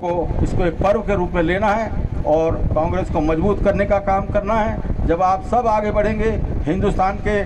को इसको एक पर्व के रूप में लेना है और कांग्रेस को मजबूत करने का काम करना है। जब आप सब आगे बढ़ेंगे, हिंदुस्तान के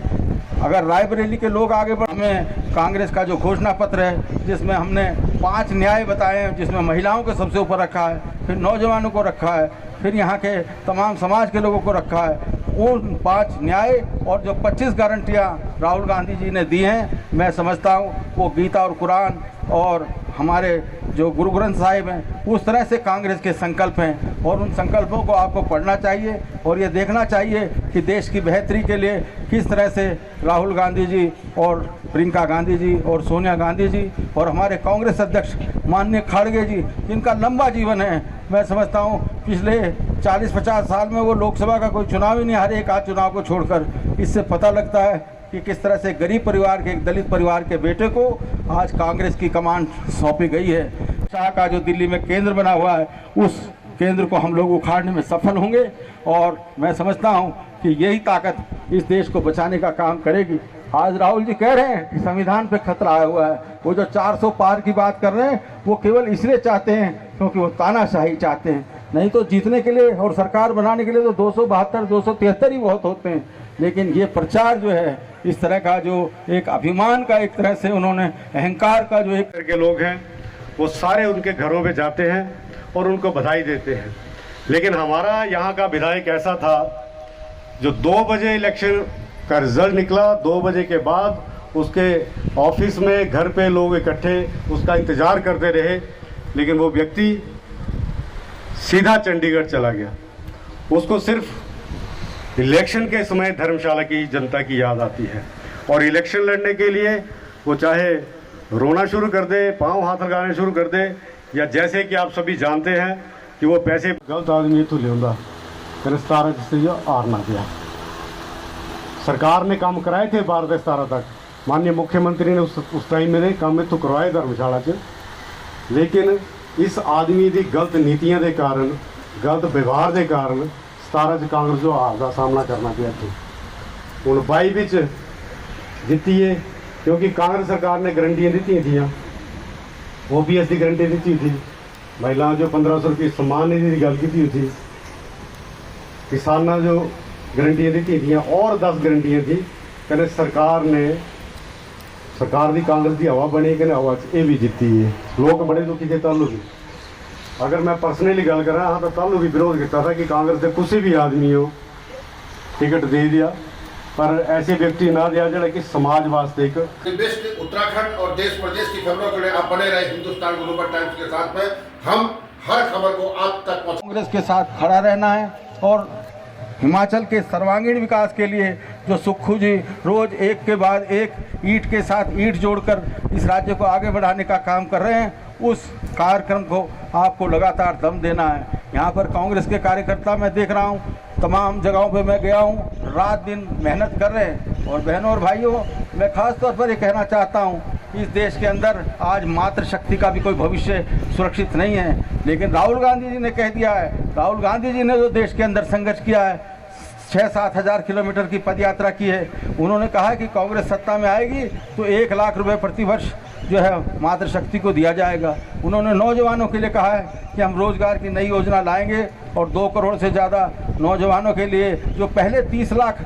अगर रायबरेली के लोग आगे बढ़, हमें कांग्रेस का जो घोषणा पत्र है जिसमें हमने 5 न्याय बताए हैं, जिसमें महिलाओं को सबसे ऊपर रखा है, फिर नौजवानों को रखा है, फिर यहाँ के तमाम समाज के लोगों को रखा है, उन 5 न्याय और जो 25 गारंटियाँ राहुल गांधी जी ने दी हैं, मैं समझता हूँ वो गीता और कुरान और हमारे जो गुरु ग्रंथ साहिब हैं उस तरह से कांग्रेस के संकल्प हैं और उन संकल्पों को आपको पढ़ना चाहिए और ये देखना चाहिए कि देश की बेहतरी के लिए किस तरह से राहुल गांधी जी और प्रियंका गांधी जी और सोनिया गांधी जी और हमारे कांग्रेस अध्यक्ष माननीय खड़गे जी, जिनका लंबा जीवन है, मैं समझता हूँ पिछले 40-50 साल में वो लोकसभा का कोई चुनाव ही नहीं हारे एक आध चुनाव को छोड़कर। इससे पता लगता है कि किस तरह से गरीब परिवार के, एक दलित परिवार के बेटे को आज कांग्रेस की कमान सौंपी गई है। शाह का जो दिल्ली में केंद्र बना हुआ है, उस केंद्र को हम लोग उखाड़ने में सफल होंगे और मैं समझता हूं कि यही ताकत इस देश को बचाने का काम करेगी। आज राहुल जी कह रहे हैं कि संविधान पे खतरा आया हुआ है, वो जो 400 पार की बात कर रहे हैं वो केवल इसलिए चाहते हैं क्योंकि वो तानाशाही चाहते हैं, नहीं तो जीतने के लिए और सरकार बनाने के लिए तो 272, 273 ही बहुत होते हैं। लेकिन ये प्रचार जो है इस तरह का, जो एक अभिमान का एक तरह से उन्होंने अहंकार का जो एक के लोग हैं वो सारे उनके घरों में जाते हैं और उनको बधाई देते हैं। लेकिन हमारा यहाँ का विधायक ऐसा था जो 2 बजे इलेक्शन का रिजल्ट निकला, 2 बजे के बाद उसके ऑफिस में, घर पे लोग इकट्ठे उसका इंतज़ार करते रहे, लेकिन वो व्यक्ति सीधा चंडीगढ़ चला गया। उसको सिर्फ इलेक्शन के समय धर्मशाला की जनता की याद आती है और इलेक्शन लड़ने के लिए वो चाहे रोना शुरू कर दे, पाँव हाथ लगाने शुरू कर दे, या जैसे कि आप सभी जानते हैं कि वो पैसे गलत आदमी तो लिया कने 17 जिससे जो हारना गया। सरकार ने काम कराए थे 12 से 17 तक, माननीय मुख्यमंत्री ने उस टाइम में काम में तो करवाए धर्मशाला च, लेकिन इस आदमी की गलत नीतियां के कारण, गलत व्यवहार के कारण 17 कांग्रेस जो हार का सामना करना पिया थी। हूँ 22 जीती है क्योंकि कांग्रेस सरकार ने गारंटियाँ दी थी, OBS की गारंटी दी थी, महिलाओं जो 1500 रुपये सम्मान निधि की गल की थी, किसाना जो गारंटियाँ दी थी और 10 गारंटियाँ थी। कहने सरकार की कांग्रेस की हवा बनी, कहने हवा ये भी जीती है। लोग बड़े दुखी थे तालू भी, अगर मैं पर्सनली गल करा हाँ तो तालू भी विरोध किया था कि कांग्रेस के किसी भी आदमी हो टिकट दे दिया, पर ऐसे व्यक्ति ना दिया जो कि समाज वास्ते एक उत्तराखंड और देश प्रदेश की खबरों के लिए आप बने रहे हिंदुस्तान ग्लोबल टाइम्स के साथ में। हम हर खबर को आप तक कांग्रेस के साथ खड़ा रहना है और हिमाचल के सर्वांगीण विकास के लिए जो सुक्खू जी रोज एक के बाद एक ईंट के साथ ईंट जोड़कर इस राज्य को आगे बढ़ाने का काम कर रहे हैं, उस कार्यक्रम को आपको लगातार दम देना है। यहाँ पर कांग्रेस के कार्यकर्ता मैं देख रहा हूँ, तमाम जगहों पे मैं गया हूँ, रात दिन मेहनत कर रहे हैं। और बहनों और भाइयों, मैं खास तौर पर ये कहना चाहता हूँ, इस देश के अंदर आज मातृशक्ति का भी कोई भविष्य सुरक्षित नहीं है, लेकिन राहुल गांधी जी ने कह दिया है, राहुल गांधी जी ने जो देश के अंदर संघर्ष किया है, 6-7 हज़ार किलोमीटर की पदयात्रा की है, उन्होंने कहा है कि कांग्रेस सत्ता में आएगी तो 1 लाख रुपए प्रति वर्ष जो है मातृशक्ति को दिया जाएगा। उन्होंने नौजवानों के लिए कहा है कि हम रोजगार की नई योजना लाएंगे और 2 करोड़ से ज़्यादा नौजवानों के लिए जो पहले 30 लाख